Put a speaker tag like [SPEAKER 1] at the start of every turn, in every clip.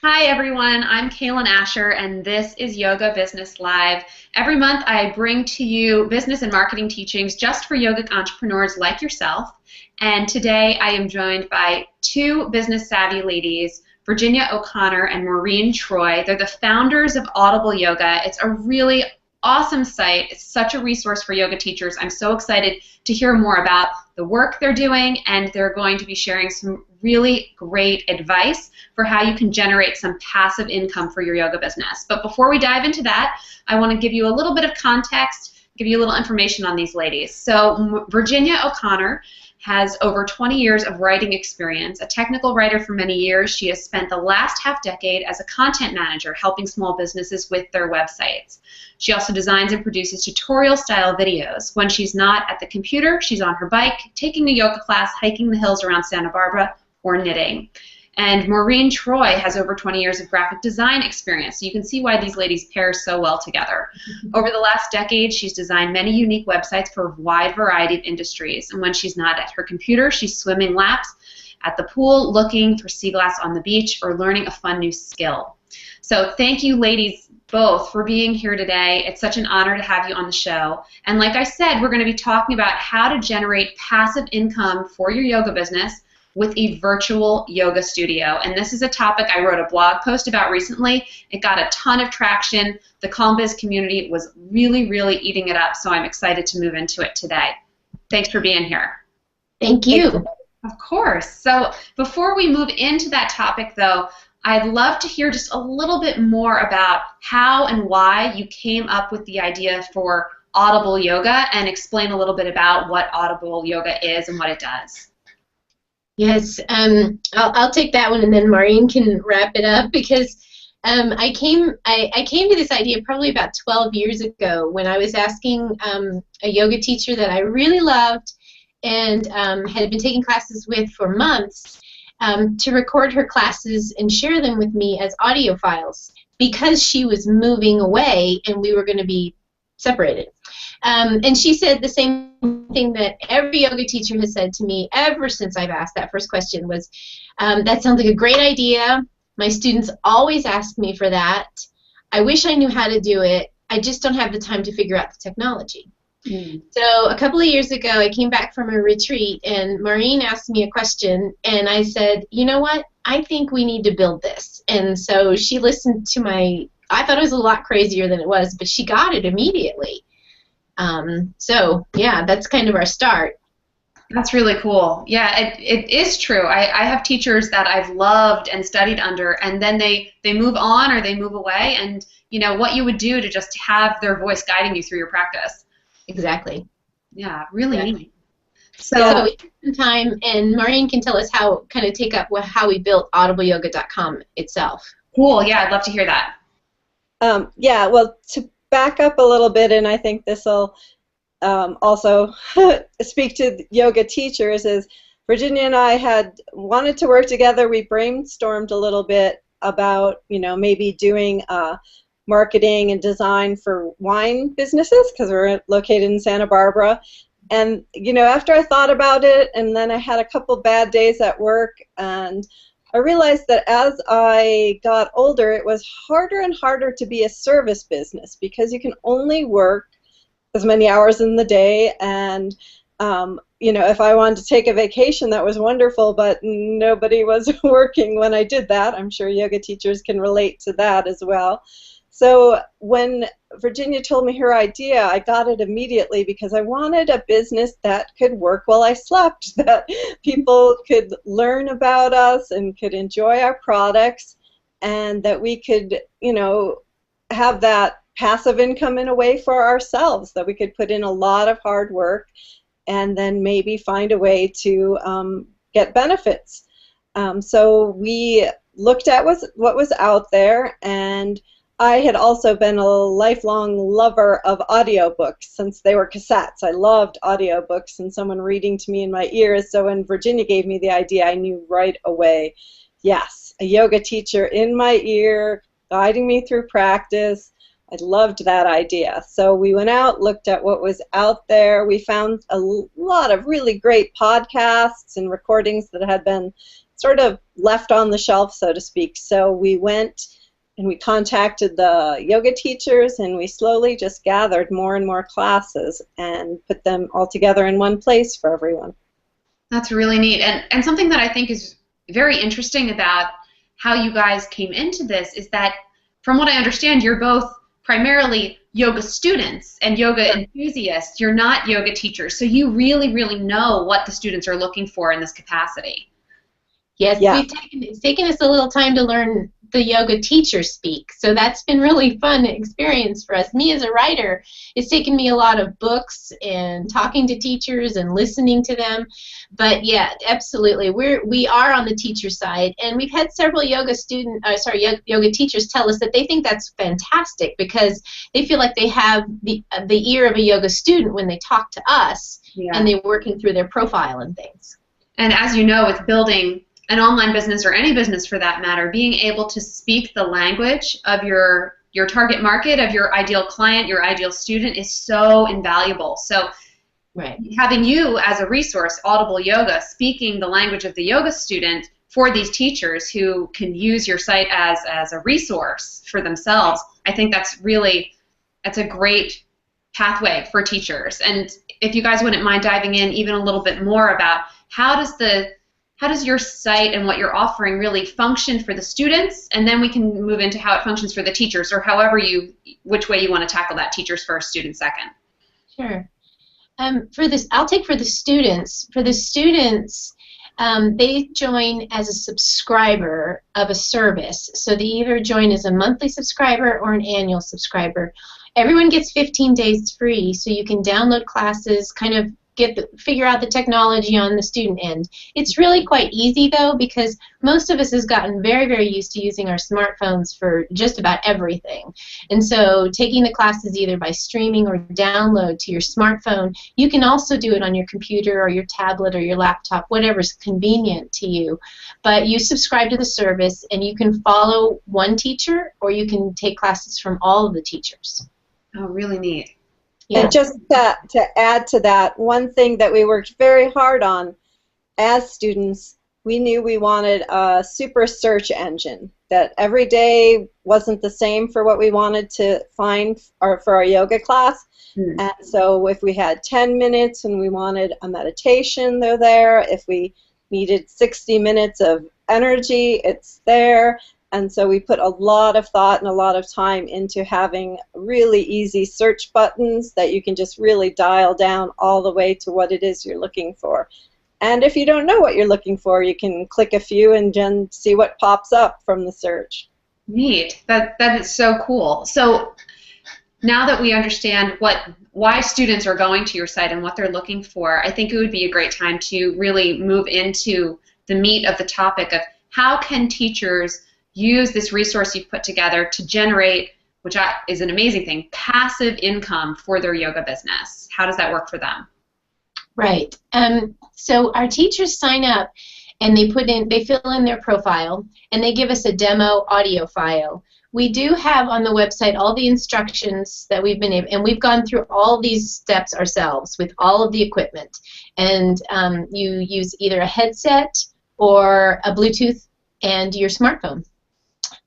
[SPEAKER 1] Hi everyone, I'm Kaylin Asher and this is Yoga Business Live. Every month I bring to you business and marketing teachings just for yogic entrepreneurs like yourself. And today I am joined by two business savvy ladies, Virginia O'Connor and Maureen Troy. They're the founders of Audible Yoga. It's a really awesome site. It's such a resource for yoga teachers. I'm so excited to hear more about the work they're doing, and they're going to be sharing some really great advice for how you can generate some passive income for your yoga business. But before we dive into that, I want to give you a little bit of context, give you a little information on these ladies. So Virginia O'Connor has over 20 years of writing experience. A technical writer for many years, she has spent the last half-decade as a content manager helping small businesses with their websites. She also designs and produces tutorial-style videos. When she's not at the computer, she's on her bike, taking a yoga class, hiking the hills around Santa Barbara, or knitting. And Maureen Troy has over 20 years of graphic design experience, so you can see why these ladies pair so well together. Over the last decade, she's designed many unique websites for a wide variety of industries, and when she's not at her computer, she's swimming laps at the pool, looking for sea glass on the beach, or learning a fun new skill. So thank you, ladies, both, for being here today. It's such an honor to have you on the show. And like I said, we're going to be talking about how to generate passive income for your yoga business with a virtual yoga studio. And this is a topic I wrote a blog post about recently. It got a ton of traction. The Calm Biz community was really, really eating it up, so I'm excited to move into it today. Thanks for being here.
[SPEAKER 2] Thank you.
[SPEAKER 1] Of course. So before we move into that topic, though, I'd love to hear just a little bit more about how and why you came up with the idea for Audible Yoga, and explain a little bit about what Audible Yoga is and what it does.
[SPEAKER 2] Yes, I'll take that one, and then Maureen can wrap it up, because I came to this idea probably about 12 years ago when I was asking a yoga teacher that I really loved and had been taking classes with for months to record her classes and share them with me as audio files, because she was moving away and we were going to be separated. And she said the same thing that every yoga teacher has said to me ever since I've asked that first question was, that sounds like a great idea. My students always ask me for that. I wish I knew how to do it. I just don't have the time to figure out the technology. So a couple of years ago, I came back from a retreat, and Maureen asked me a question, and I said, you know what? I think we need to build this. And so she listened to I thought it was a lot crazier than it was, but she got it immediately. So yeah, that's kind of our start.
[SPEAKER 1] That's really cool. Yeah, it is true. I have teachers that I've loved and studied under, and then they move on or they move away, and you know what you would do to just have their voice guiding you through your practice.
[SPEAKER 2] Exactly.
[SPEAKER 1] Yeah, really neat.
[SPEAKER 2] So we took some time, and Maureen can tell us how how we built audibleyoga.com itself.
[SPEAKER 1] Cool. Yeah, I'd love to hear that.
[SPEAKER 3] Yeah, well, to back up a little bit, and I think this will also speak to yoga teachers, is Virginia and I had wanted to work together. We brainstormed a little bit about, maybe doing marketing and design for wine businesses, because we're located in Santa Barbara. And, after I thought about it, and then I had a couple bad days at work, and I realized that as I got older, it was harder and harder to be a service business, because you can only work as many hours in the day, and if I wanted to take a vacation, that was wonderful, but nobody was working when I did that. I'm sure yoga teachers can relate to that as well. So when Virginia told me her idea, I got it immediately, because I wanted a business that could work while I slept, that people could learn about us and could enjoy our products, and that we could, have that passive income in a way for ourselves, that we could put in a lot of hard work and then maybe find a way to get benefits. So we looked at what was out there, and I had also been a lifelong lover of audiobooks since they were cassettes. I loved audiobooks and someone reading to me in my ears. So when Virginia gave me the idea, I knew right away, yes, a yoga teacher in my ear, guiding me through practice. I loved that idea. So we went out, looked at what was out there. We found a lot of really great podcasts and recordings that had been sort of left on the shelf, so to speak. So we went and we contacted the yoga teachers, and we slowly just gathered more and more classes and put them all together in one place for everyone.
[SPEAKER 1] That's really neat. And something that I think is very interesting about how you guys came into this is that, from what I understand, you're both primarily yoga students and yoga enthusiasts. You're not yoga teachers. So you really, really know what the students are looking for in this capacity.
[SPEAKER 2] Yes,
[SPEAKER 3] Yeah.
[SPEAKER 2] it's taken us a little time to learn the yoga teacher speak. So that's been really fun experience for us. Me as a writer, it's taken me a lot of books and talking to teachers and listening to them. But yeah, absolutely, we are on the teacher side, and we've had several yoga teachers tell us that they think that's fantastic because they feel like they have the ear of a yoga student when they talk to us, and they're working through their profile and things.
[SPEAKER 1] And as you know, with building an online business, or any business for that matter, being able to speak the language of your target market, of your ideal client, your ideal student, is so invaluable. So having you as a resource, Audible Yoga, speaking the language of the yoga student for these teachers who can use your site as a resource for themselves, I think that's a great pathway for teachers. And if you guys wouldn't mind diving in even a little bit more about how does your site and what you're offering really function for the students, and then we can move into how it functions for the teachers, or which way you want to tackle that, teachers first, students second.
[SPEAKER 2] Sure. I'll take for the students. For the students, they join as a subscriber of a service. So they either join as a monthly subscriber or an annual subscriber. Everyone gets 15 days free, so you can download classes, kind of figure out the technology on the student end. It's really quite easy, though, because most of us has gotten very, very used to using our smartphones for just about everything. And so taking the classes either by streaming or download to your smartphone, you can also do it on your computer or your tablet or your laptop, whatever's convenient to you. But you subscribe to the service, and you can follow one teacher, or you can take classes from all of the teachers.
[SPEAKER 1] Oh, really neat.
[SPEAKER 3] Yeah. And just to add to that, one thing that we worked very hard on as students, we knew we wanted a super search engine, that every day wasn't the same for what we wanted to find for our yoga class. And so if we had 10 minutes and we wanted a meditation, they're there. If we needed 60 minutes of energy, it's there. And so we put a lot of thought and a lot of time into having really easy search buttons that you can just really dial down all the way to what it is you're looking for. And if you don't know what you're looking for, you can click a few and then see what pops up from the search.
[SPEAKER 1] Neat. That is so cool. So now that we understand why students are going to your site and what they're looking for, I think it would be a great time to really move into the meat of the topic of how can teachers use this resource you've put together to generate, which is an amazing thing, passive income for their yoga business. How does that work for them?
[SPEAKER 2] Right. So our teachers sign up, and they fill in their profile, and they give us a demo audio file. We do have on the website all the instructions that we've been able, and we've gone through all these steps ourselves with all of the equipment. And you use either a headset or a Bluetooth and your smartphone.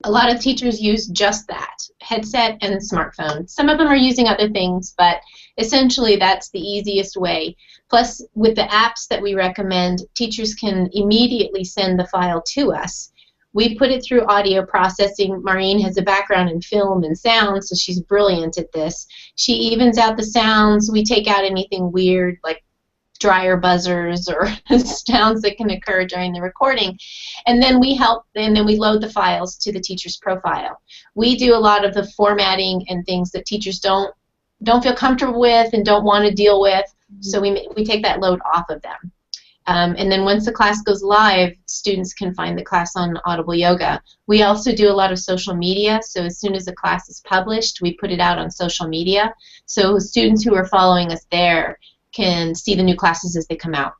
[SPEAKER 2] A lot of teachers use just that, headset and smartphone. Some of them are using other things, but essentially that's the easiest way. Plus, with the apps that we recommend, teachers can immediately send the file to us. We put it through audio processing. Maureen has a background in film and sound, so she's brilliant at this. She evens out the sounds. We take out anything weird, like dryer buzzers or sounds that can occur during the recording, and then we load the files to the teacher's profile. We do a lot of the formatting and things that teachers don't feel comfortable with and don't want to deal with, so we take that load off of them. And then once the class goes live, students can find the class on Audible Yoga. We also do a lot of social media, so as soon as the class is published, we put it out on social media, so students who are following us there can see the new classes as they come out.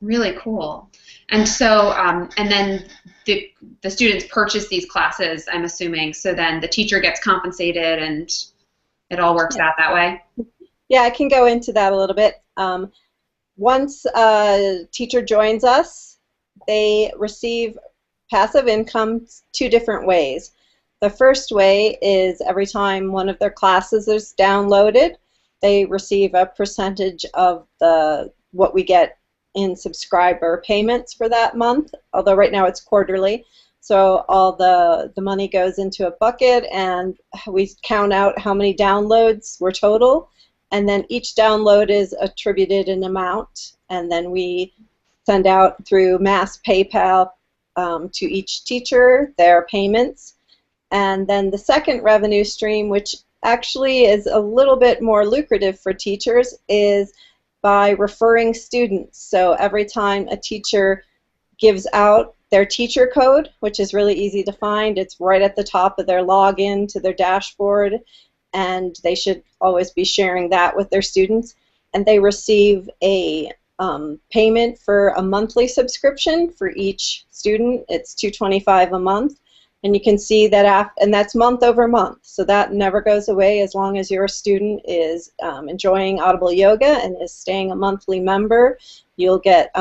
[SPEAKER 1] Really cool. And so, and then the students purchase these classes, I'm assuming, so then the teacher gets compensated and it all works out that way?
[SPEAKER 3] Yeah, I can go into that a little bit. Once a teacher joins us, they receive passive income 2 different ways. The first way is every time one of their classes is downloaded, they receive a percentage of what we get in subscriber payments for that month, although right now it's quarterly. So all the money goes into a bucket, and we count out how many downloads were total, and then each download is attributed an amount, and then we send out through mass PayPal to each teacher their payments. And then the second revenue stream, which actually is a little bit more lucrative for teachers, is by referring students. So every time a teacher gives out their teacher code, which is really easy to find, it's right at the top of their login to their dashboard, and they should always be sharing that with their students. And they receive a payment for a monthly subscription for each student. It's $225 a month. And you can see that, and that's month over month, so that never goes away as long as your student is enjoying Audible Yoga and is staying a monthly member. You'll get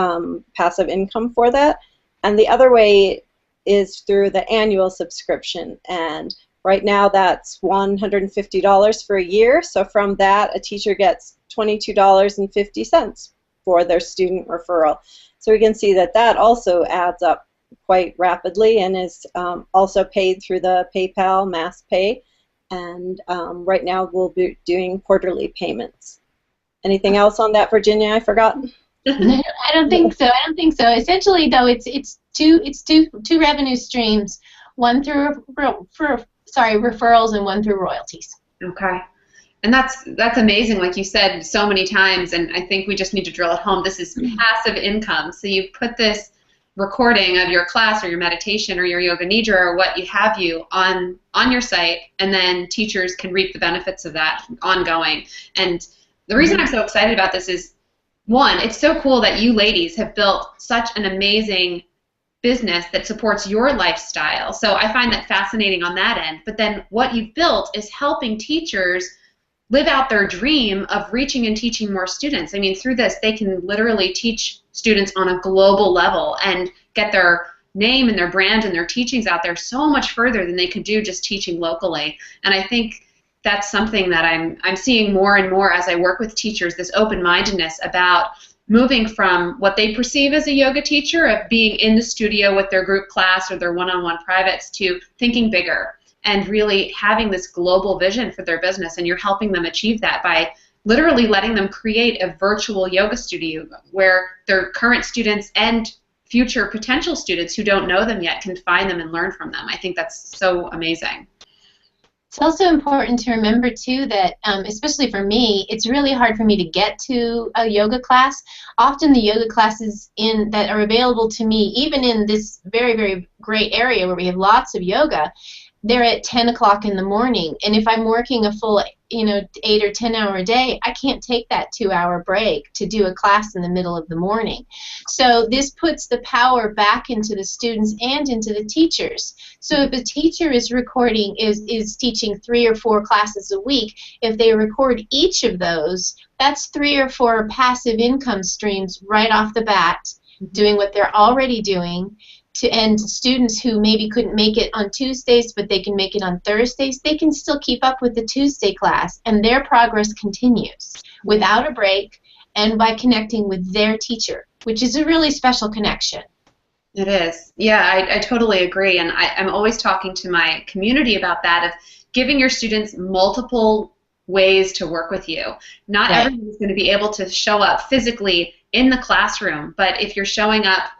[SPEAKER 3] passive income for that. And the other way is through the annual subscription, and right now that's $150 for a year. So from that, a teacher gets $22.50 for their student referral. So we can see that that also adds up quite rapidly and is also paid through the PayPal Mass Pay, and right now we'll be doing quarterly payments. Anything else on that, Virginia, I forgot?
[SPEAKER 2] No, I don't think so. I don't think so. Essentially, though, it's two revenue streams, one through referrals and one through royalties.
[SPEAKER 1] Okay. And that's amazing, like you said so many times, and I think we just need to drill it home. This is passive income. So you put this recording of your class or your meditation or your yoga nidra or what you have you on your site, and then teachers can reap the benefits of that ongoing. And the reason I'm so excited about this is, one, it's so cool that you ladies have built such an amazing business that supports your lifestyle. So I find that fascinating on that end. But then what you've built is helping teachers live out their dream of reaching and teaching more students. I mean, through this, they can literally teach students on a global level and get their name and their brand and their teachings out there so much further than they could do just teaching locally. And I think that's something that I'm seeing more and more as I work with teachers, this open-mindedness about moving from what they perceive as a yoga teacher, of being in the studio with their group class or their one-on-one privates, to thinking bigger and really having this global vision for their business. And you're helping them achieve that by literally letting them create a virtual yoga studio where their current students and future potential students who don't know them yet can find them and learn from them. I think that's so amazing.
[SPEAKER 2] It's also important to remember, too, that especially for me, it's really hard for me to get to a yoga class. Often the yoga classes that are available to me, even in this very, very great area where we have lots of yoga, they're at 10 o'clock in the morning. And if I'm working a full 8 or 10 hour day, I can't take that 2-hour break to do a class in the middle of the morning. So this puts the power back into the students and into the teachers. So if a teacher is recording, is teaching 3 or 4 classes a week, if they record each of those, that's 3 or 4 passive income streams right off the bat, doing what they're already doing. And students who maybe couldn't make it on Tuesdays, but they can make it on Thursdays, they can still keep up with the Tuesday class, and their progress continues without a break and by connecting with their teacher, which is a really special connection.
[SPEAKER 1] It is. Yeah, I totally agree. And I'm always talking to my community about that, of giving your students multiple ways to work with you. Not everyone is going to be able to show up physically in the classroom, but if you're showing up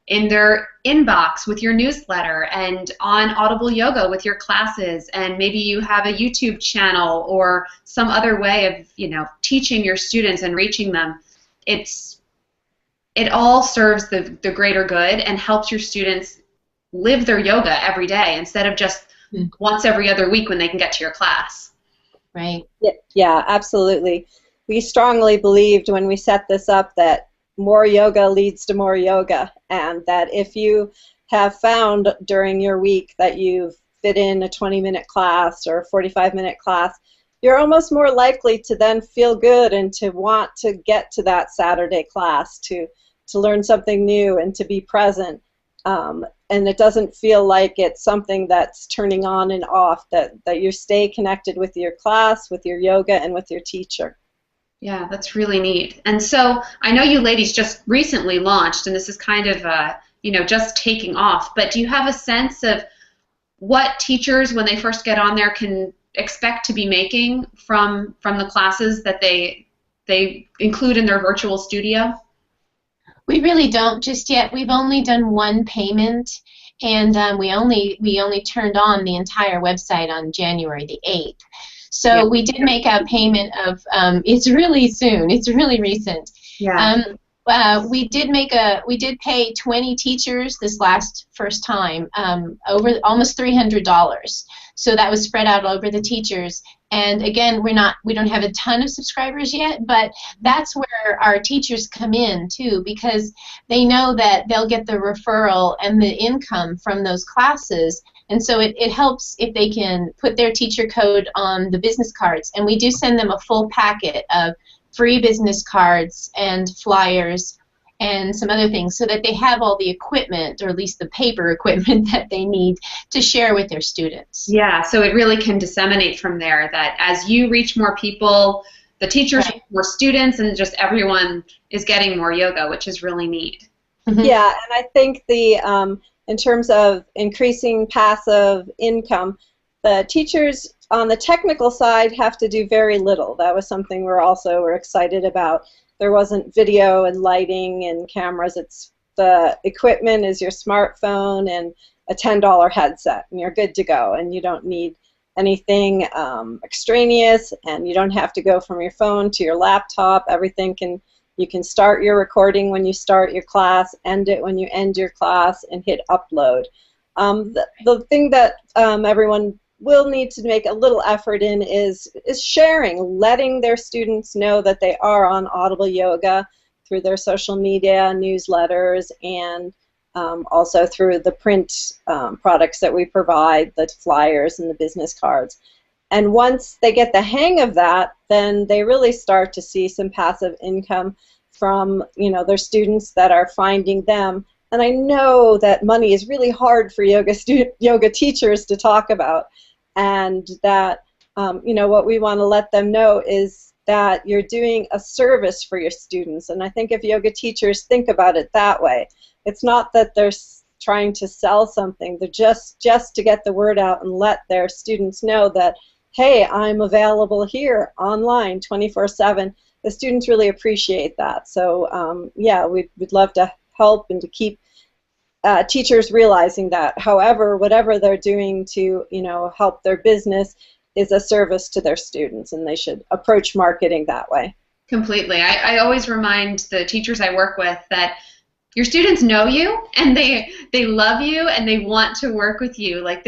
[SPEAKER 1] in their inbox with your newsletter, and on Audible Yoga with your classes, and maybe you have a YouTube channel or some other way of teaching your students and reaching them, it all serves the greater good and helps your students live their yoga every day instead of just once every other week when they can get to your class.
[SPEAKER 2] Right.
[SPEAKER 3] Yeah, absolutely. We strongly believed when we set this up that more yoga leads to more yoga, and that if you have found during your week that you've fit in a 20-minute class or a 45-minute class, you're almost more likely to then feel good and to want to get to that Saturday class, to to learn something new and to be present. And it doesn't feel like it's something that's turning on and off, that you stay connected with your class, with your yoga, and with your teacher.
[SPEAKER 1] Yeah, that's really neat. And so I know you ladies just recently launched, and this is kind of, just taking off, but do you have a sense of what teachers, when they first get on there, can expect to be making from the classes that they include in their virtual studio?
[SPEAKER 2] We really don't just yet. We've only done one payment, and we only turned on the entire website on January the 8th. So
[SPEAKER 1] Yeah.
[SPEAKER 2] we did make a payment of, it's really soon, it's really recent.
[SPEAKER 1] Yeah.
[SPEAKER 2] We did pay 20 teachers this first time, over almost $300. So that was spread out over the teachers. And again, we don't have a ton of subscribers yet, but that's where our teachers come in too, because they know that they'll get the referral and the income from those classes. And so it helps if they can put their teacher code on the business cards. And we do send them a full packet of free business cards and flyers and some other things, so that they have all the equipment, or at least the paper equipment, that they need to share with their students.
[SPEAKER 1] Yeah, so it really can disseminate from there, that as you reach more people, the teachers,
[SPEAKER 2] Right.
[SPEAKER 1] more students, and just everyone is getting more yoga, which is really neat.
[SPEAKER 2] Mm-hmm.
[SPEAKER 3] Yeah, and I think in terms of increasing passive income, the teachers on the technical side have to do very little. That was something we're excited about. There wasn't video and lighting and cameras. It's the equipment is your smartphone and a $10 headset, and you're good to go. And you don't need anything extraneous, and you don't have to go from your phone to your laptop. You can start your recording when you start your class, end it when you end your class, and hit upload. The thing that everyone will need to make a little effort in is sharing, letting their students know that they are on Audible Yoga through their social media, newsletters, and also through the print products that we provide, the flyers and the business cards. And once they get the hang of that, then they really start to see some passive income from their students that are finding them. And I know that money is really hard for yoga teachers to talk about, and that what we want to let them know is that you're doing a service for your students. And I think if yoga teachers think about it that way, it's not that they're trying to sell something. They're just to get the word out and let their students know that, hey, I'm available here online 24/7. The students really appreciate that. So yeah, we'd love to help and to keep teachers realizing that. However, whatever they're doing to help their business is a service to their students, and they should approach marketing that way. Completely.
[SPEAKER 1] I always remind the teachers I work with that your students know you, and they love you, and they want to work with you. Like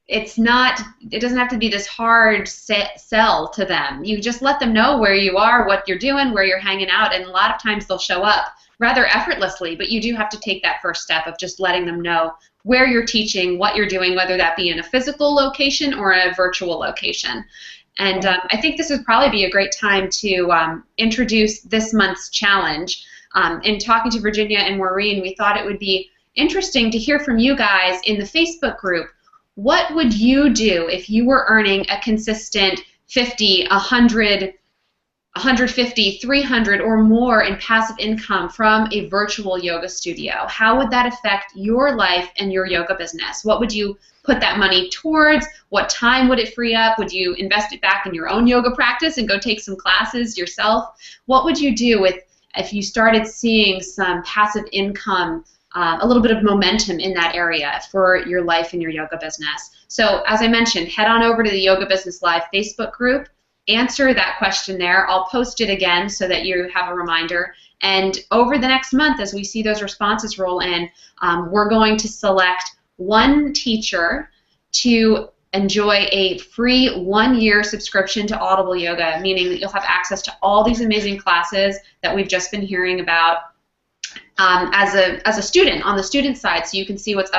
[SPEAKER 1] it doesn't have to be this hard sell to them. You just let them know where you are, what you're doing, where you're hanging out, and a lot of times they'll show up rather effortlessly, but you do have to take that first step of just letting them know where you're teaching, what you're doing, whether that be in a physical location or a virtual location. And I think this would probably be a great time to introduce this month's challenge. In talking to Virginia and Maureen, we thought it would be interesting to hear from you guys in the Facebook group. What would you do if you were earning a consistent 50, 100, 150, 300 or more in passive income from a virtual yoga studio? How would that affect your life and your yoga business? What would you put that money towards? What time would it free up? Would you invest it back in your own yoga practice and go take some classes yourself? What would you do if you started seeing some passive income, a little bit of momentum in that area for your life and your yoga business? So as I mentioned, head on over to the Yoga Business Live Facebook group. Answer that question there. I'll post it again so that you have a reminder. And over the next month, as we see those responses roll in, we're going to select one teacher to enjoy a free 1-year subscription to Audible Yoga, meaning that you'll have access to all these amazing classes that we've just been hearing about as a student on the student side, so you can see what's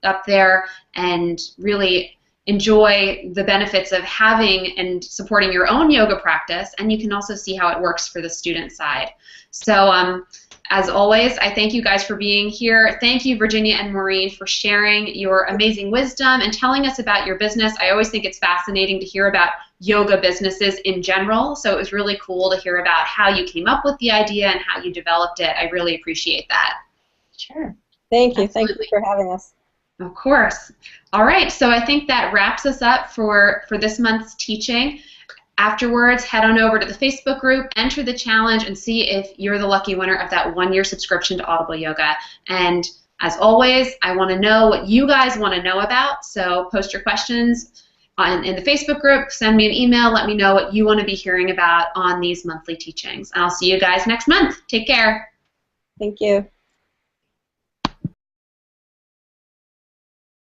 [SPEAKER 1] up there and really enjoy the benefits of having and supporting your own yoga practice, and you can also see how it works for the student side. So As always, I thank you guys for being here. Thank you, Virginia and Maureen, for sharing your amazing wisdom and telling us about your business. I always think it's fascinating to hear about yoga businesses in general, so it was really cool to hear about how you came up with the idea and how you developed it. I really appreciate that.
[SPEAKER 2] Sure.
[SPEAKER 3] Thank you.
[SPEAKER 2] Absolutely.
[SPEAKER 3] Thank you for having us.
[SPEAKER 1] Of course. All right, so I think that wraps us up for this month's teaching. Afterwards, head on over to the Facebook group, enter the challenge, and see if you're the lucky winner of that 1-year subscription to Audible Yoga. And as always, I want to know what you guys want to know about, so post your questions in the Facebook group, send me an email, let me know what you want to be hearing about on these monthly teachings. And I'll see you guys next month. Take care.
[SPEAKER 3] Thank you.